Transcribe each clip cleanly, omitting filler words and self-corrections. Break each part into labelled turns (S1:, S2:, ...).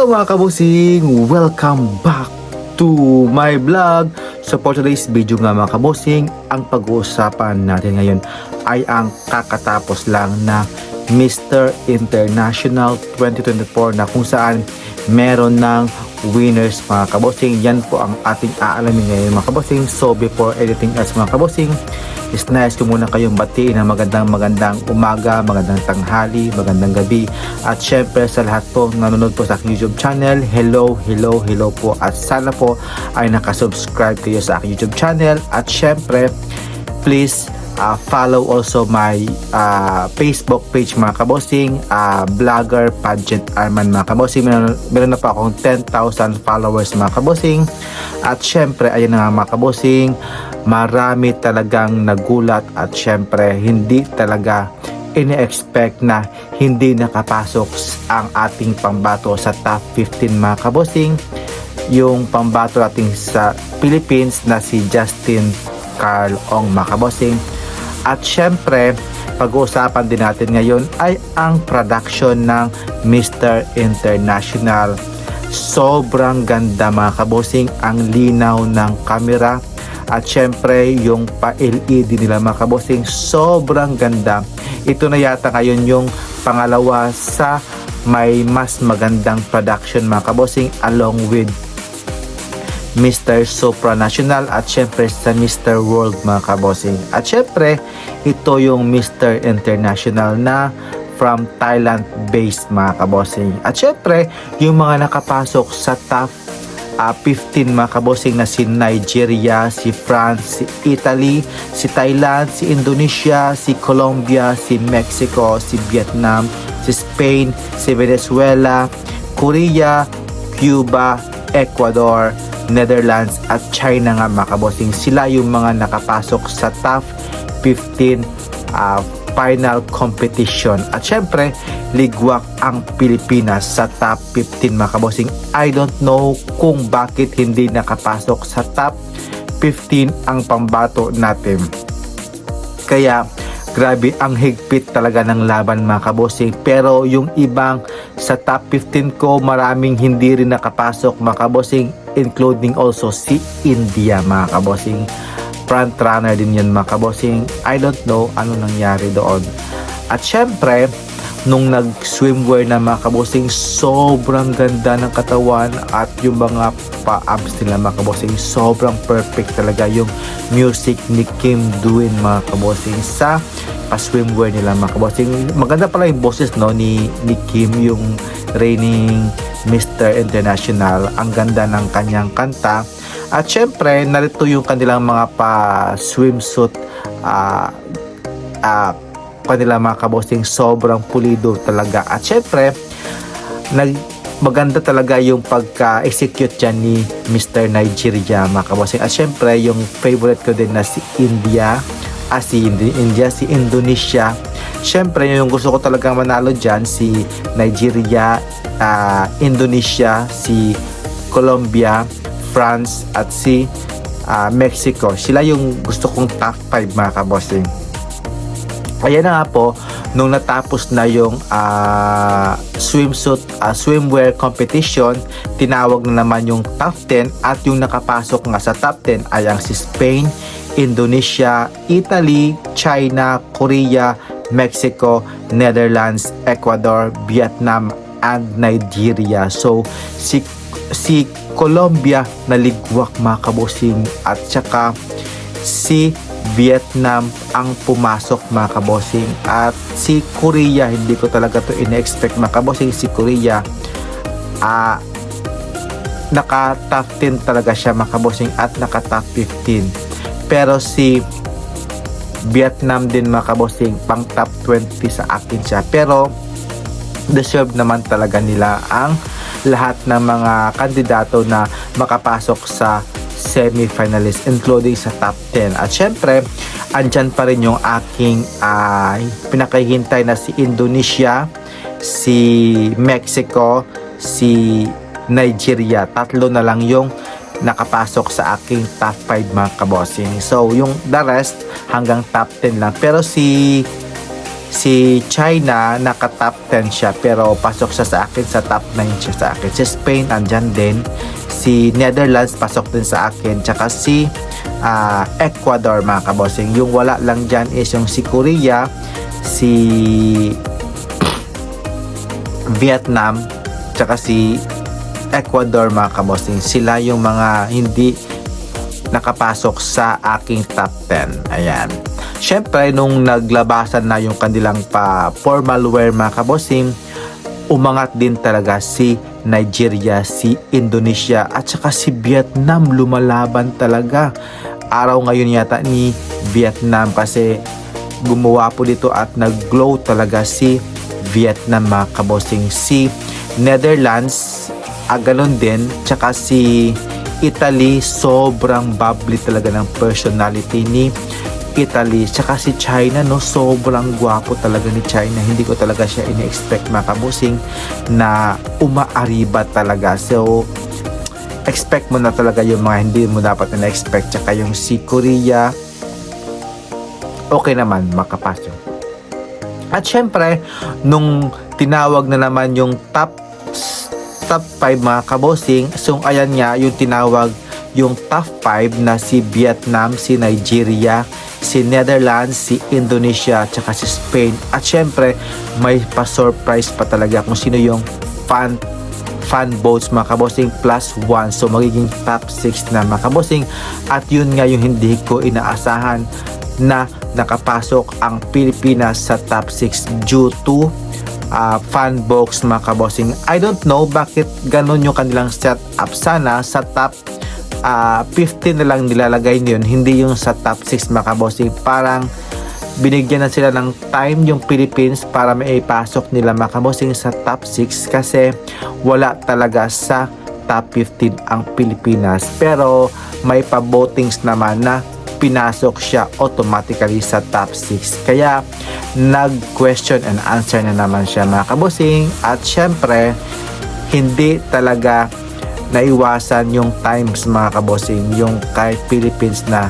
S1: Hello mga kabosing! Welcome back to my vlog. So for today's video nga mga kabosing, ang pag-uusapan natin ngayon ay ang kakatapos lang na Mr. International 2024 na kung saan meron ng winners mga kabosing. Yan po ang ating aalamin ngayon mga kabosing. So before anything else mga kabosing, is nice ko muna kayong batiin ng magandang umaga, magandang tanghali, magandang gabi. At syempre sa lahat po nanonood po sa aking YouTube channel, hello po. At sana po ay nakasubscribe kayo sa aking YouTube channel. At syempre, please follow also my Facebook page mga kabosing, vlogger Pageant Arman mga kabosing. Meron na pa akong 10,000 followers mga kabosing. At syempre, ayun na nga mga kabosing, marami talagang nagulat at syempre hindi talaga ini-expect na hindi nakapasok ang ating pambato sa top 15 mga kabosing. Yung pambato natin sa Philippines na si Justin Carl Ong mga kabosing. At syempre, pag-uusapan din natin ngayon ay ang production ng Mr. International. Sobrang ganda mga kabosing, ang linaw ng camera. At syempre, yung pa-LED nila mga kabosing, sobrang ganda. Ito na yata ngayon yung pangalawa sa may mas magandang production mga kabosing, along with Mr. Supranational at syempre sa Mr. World mga kabosing. At syempre, ito yung Mr. International na from Thailand based mga kabosing. At syempre, yung mga nakapasok sa top 15 mga kabosing na si Nigeria, si France, si Italy, si Thailand, si Indonesia, si Colombia, si Mexico, si Vietnam, si Spain, si Venezuela, Korea, Cuba, Ecuador, Netherlands at China nga mga kabosing. Sila yung mga nakapasok sa top 15 final competition. At syempre, ligwak ang Pilipinas sa top 15 mga kabosing. I don't know kung bakit hindi nakapasok sa top 15 ang pambato natin. Kaya grabe, ang higpit talaga ng laban mga kabosing. Pero yung ibang sa top 15 ko, maraming hindi rin nakapasok mga kabosing, including also si India mga kabosing. Front runner din yan mga kabosing. I don't know ano nangyari doon. At syempre, nung nag-swimwear na mga kabosing, sobrang ganda ng katawan at yung mga pa-abs nila mga kabosing, sobrang perfect talaga yung music ni Kim Duin mga kabosing sa pa-swimwear nila mga kabosing. Maganda pala yung boses no ni Kim, yung reigning Mr. International. Ang ganda ng kanyang kanta. At syempre, narito yung kanilang mga pa-swimsuit kanilang mga kabosing, sobrang pulido talaga. At syempre, maganda talaga yung pagka-execute dyan ni Mr. Nigeria mga kabosing. At syempre, yung favorite ko din na si si Indonesia. Syempre, yung gusto ko talagang manalo dyan, si Nigeria, Indonesia, si Colombia, France at si Mexico. Sila yung gusto kong top 5 mga kabosing. Ayan na nga po, nung natapos na yung swimwear competition, tinawag na naman yung top 10 at yung nakapasok nga sa top 10 ay ang si Spain, Indonesia, Italy, China, Korea, Mexico, Netherlands, Ecuador, Vietnam, and Nigeria. So, si Colombia naligwak mga kabosing at saka si Vietnam ang pumasok mga kabosing. At si Korea, hindi ko talaga to in-expect mga kabosing. Si Korea naka top 10 talaga siya mga kabosing at naka top 15. Pero si Vietnam din mga kabosing, pang top 20 sa akin siya. Pero deserve naman talaga nila ang lahat ng mga kandidato na makapasok sa semi-finalist, including sa top 10. At syempre, andyan pa rin yung aking pinakahihintay na si Indonesia, si Mexico, si Nigeria. Tatlo na lang yung nakapasok sa aking top 5 mga kabosing. So, yung the rest hanggang top 10 lang. Pero si Si China, naka top 10 siya, pero pasok siya sa akin sa top 9 siya sa akin. Si Spain, andyan din. Si Netherlands, pasok din sa akin. Tsaka si Ecuador, mga kabossing. Yung wala lang dyan is yung si Korea, si Vietnam, tsaka si Ecuador, mga kabossing. Sila yung mga hindi nakapasok sa aking top 10. Ayan. Syempre, nung naglabasan na yung kanilang formal wear, mga kabossing, umangat din talaga si Nigeria, si Indonesia, at saka si Vietnam. Lumalaban talaga. Araw ngayon yata ni Vietnam kasi gumawa po dito at nag-glow talaga si Vietnam, mga kabossing. Si Netherlands, ganun din. Tsaka si Italy, sobrang bubbly talaga ng personality ni Italy. Tsaka si China, no, sobrang gwapo talaga ni China. Hindi ko talaga siya ina-expect, mga kabusing, na umaariba talaga. So expect mo na talaga yung mga hindi mo dapat na expect. Tsaka yung si Korea, okay naman, makapasok. At syempre, nung tinawag na naman yung top 5, mga kabosing, so ayan nga yung tinawag yung top 5 na si Vietnam, si Nigeria, si Netherlands, si Indonesia, tsaka si Spain. At syempre, may pa-surprise pa talaga kung sino yung fan votes, mga kabosing, +1. So magiging top 6 na, mga kabosing. At yun nga yung hindi ko inaasahan na nakapasok ang Pilipinas sa top 6 due to fan box, mga kabosing. I don't know bakit ganun yung kanilang setup. Sana sa top 15 na lang nilalagay yun, hindi yung sa top 6, mga kabosing. Parang binigyan na sila ng time yung Philippines para maipasok nila, mga kabosing, sa top 6 kasi wala talaga sa top 15 ang Pilipinas. Pero may pa-votings naman na pinasok siya automatically sa top 6. Kaya nag-question and answer na naman siya, mga kabosing. At syempre, hindi talaga naiwasan yung times, mga kabosing, yung kay Philippines na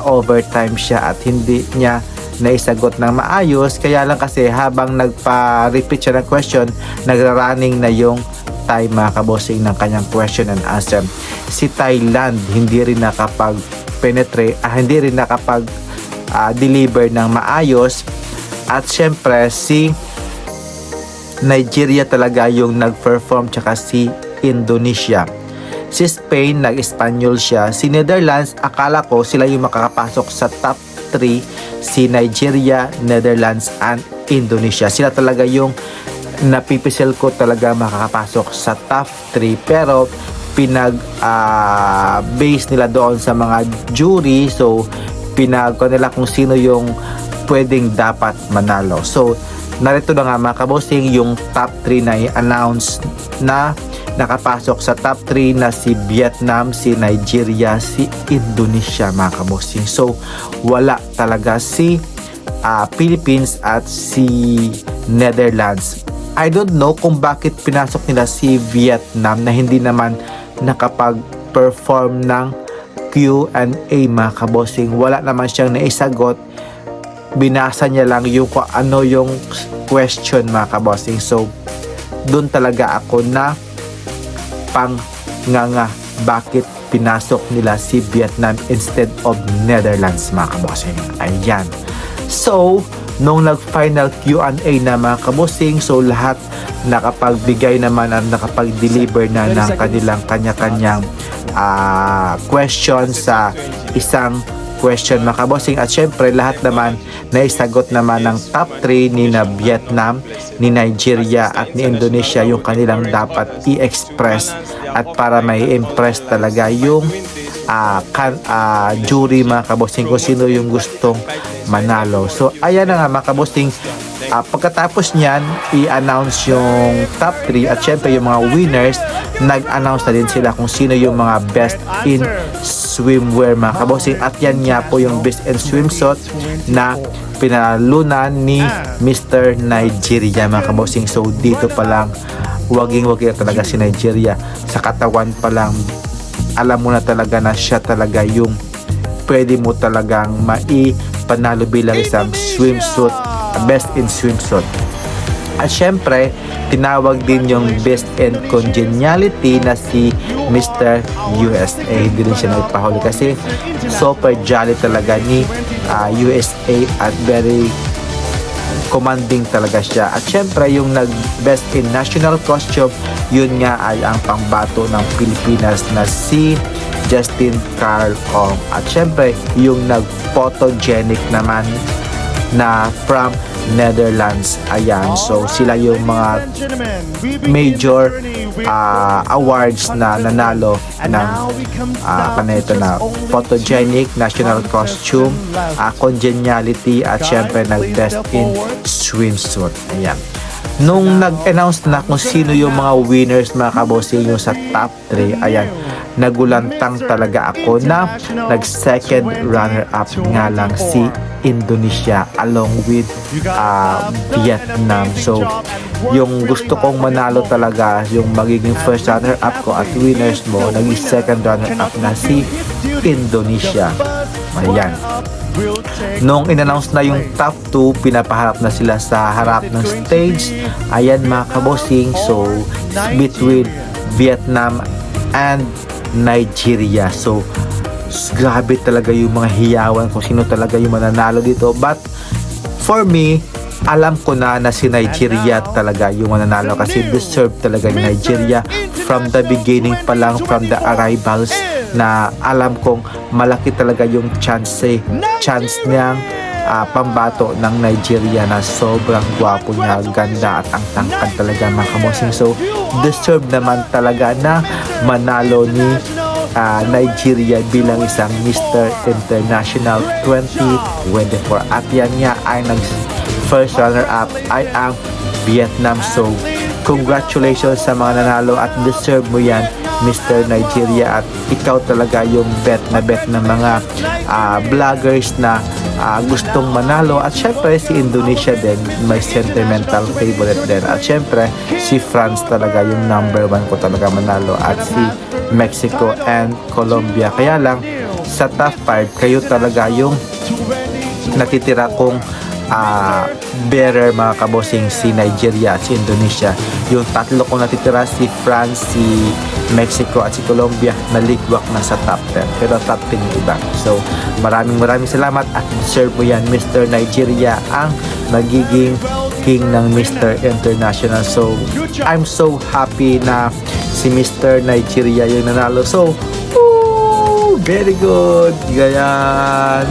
S1: overtime siya at hindi niya naisagot ng maayos. Kaya lang kasi habang nagpa-repeat siya ng question, nagra-running na yung time, mga kabosing, ng kanyang question and answer. Si Thailand, hindi rin nakapag-penetrate, hindi rin nakapag-deliver ng maayos. At syempre, si Nigeria talaga yung nag-perform, tsaka si Indonesia. Si Spain, nag-Espanyol siya. Si Netherlands, akala ko sila yung makakapasok sa top 3. Si Nigeria, Netherlands, and Indonesia. Sila talaga yung napipisil ko talaga makakapasok sa top 3. Pero pinag-base nila doon sa mga jury. So, nila kung sino yung pwedeng dapat manalo. So, narito na nga, mga kabosing, yung top 3 na i-announce na nakapasok sa top 3 na si Vietnam, si Nigeria, si Indonesia, mga kabosing. So, wala talaga si Philippines at si Netherlands. I don't know kung bakit pinasok nila si Vietnam na hindi naman nakapag-perform ng Q&A, mga kabosing. Wala naman siyang naisagot. Binasa niya lang yung kung ano yung question, mga kabosing. So, doon talaga ako na nganga bakit pinasok nila si Vietnam instead of Netherlands, mga kabosing. Ayan. So, nung nag-final Q&A na, mga kabosing, so lahat nakapagbigay naman at nakapag-deliver na ng kanilang kanya-kanyang question sa isang question, mga kabosing. At syempre, lahat naman naisagot naman ng top 3 ni na Vietnam, ni Nigeria at ni Indonesia yung kanilang dapat i-express at para may impress talaga yung jury, mga kabosing, kung sino yung gustong manalo. So ayan na nga, mga kabosing. Pagkatapos niyan, i-announce yung top 3 at syempre yung mga winners, nag-announce na din sila kung sino yung mga best in swimwear, mga kabosing. At yan nga po yung best in swimsuit na pinalunan ni Mr. Nigeria, mga kabosing. So dito pa lang, waging-wagi talaga si Nigeria. Sa katawan pa lang, alam mo na talaga na siya talaga yung pwede mo talagang maipanalo bilang isang swimsuit Best in Swimsuit. At syempre, tinawag din yung Best in Congeniality na si Mr. USA. Hindi rin siya nagpahuli kasi super jolly talaga ni USA at very commanding talaga siya. At syempre, yung nag-Best in National Costume, yun nga ay ang pangbato ng Pilipinas na si Justin Carl Ong. At syempre, yung nag-photogenic naman na from Netherlands. Ayan, so sila yung mga major awards na nanalo ng kanito na photogenic, national costume, congeniality at syempre nag-best in swimsuit. Ayan. Nung nag-announce na kung sino yung mga winners mga kabossing yung sa top 3, ayan, nagulantang talaga ako na nag-second runner-up nga lang si Indonesia along with Vietnam. So, yung gusto kong manalo talaga, yung magiging first runner-up ko at winners mo, naging second runner-up na si Indonesia. Ayan. Nung in-announce na yung top 2, pinapaharap na sila sa harap ng stage. Ayan mga kabossing. So, between Vietnam and Nigeria. So, grabe talaga yung mga hiyawan kung sino talaga yung mananalo dito. But, for me, alam ko na si Nigeria talaga yung mananalo kasi deserve talaga ni Nigeria from the beginning pa lang, from the arrivals, na alam kong malaki talaga yung chance niyang pambato ng Nigeria na sobrang gwapo niya, ganda at ang tangkad talaga mga kamosing. So, deserve naman talaga na manalo ni Nigeria bilang isang Mr. International 2024. At yan nga ay first runner-up ay ang Vietnam. So, congratulations sa mga nanalo at deserve mo yan, Mr. Nigeria, at ikaw talaga yung bet ng mga vloggers na gustong manalo. At syempre si Indonesia din, may sentimental favorite din. At syempre si France talaga yung number 1 ko talaga manalo, at si Mexico and Colombia. Kaya lang sa top 5 kayo talaga yung natitira kong better mga kabossing, si Nigeria at si Indonesia. Yung tatlo kong natitira, si France, si Mexico at si Colombia, naligwak na sa top 10, pero top 10 yung iba. So maraming salamat at deserve mo yan, Mr. Nigeria, ang magiging king ng Mr. International. So I'm so happy na si Mr. Nigeria yung nanalo. So very good, ganyan.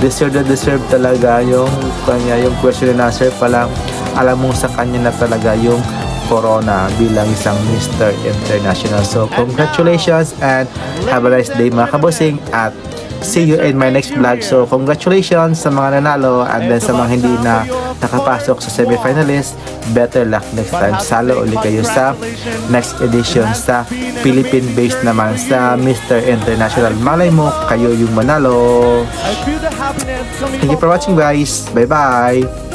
S1: Deserve talaga yung kanya, yung question and answer pa lang, alam mo sa kanya na talaga yung corona bilang isang Mr. International. So congratulations and have a nice day mga kabossing, at see you in my next vlog. So congratulations sa mga nanalo, and then sa mga hindi na nakapasok sa semifinalist, better luck next time. Salo ulit kayo sa next edition sa Philippine based naman sa Mr. International. Malay mo kayo yung manalo. Thank you for watching guys. Bye bye.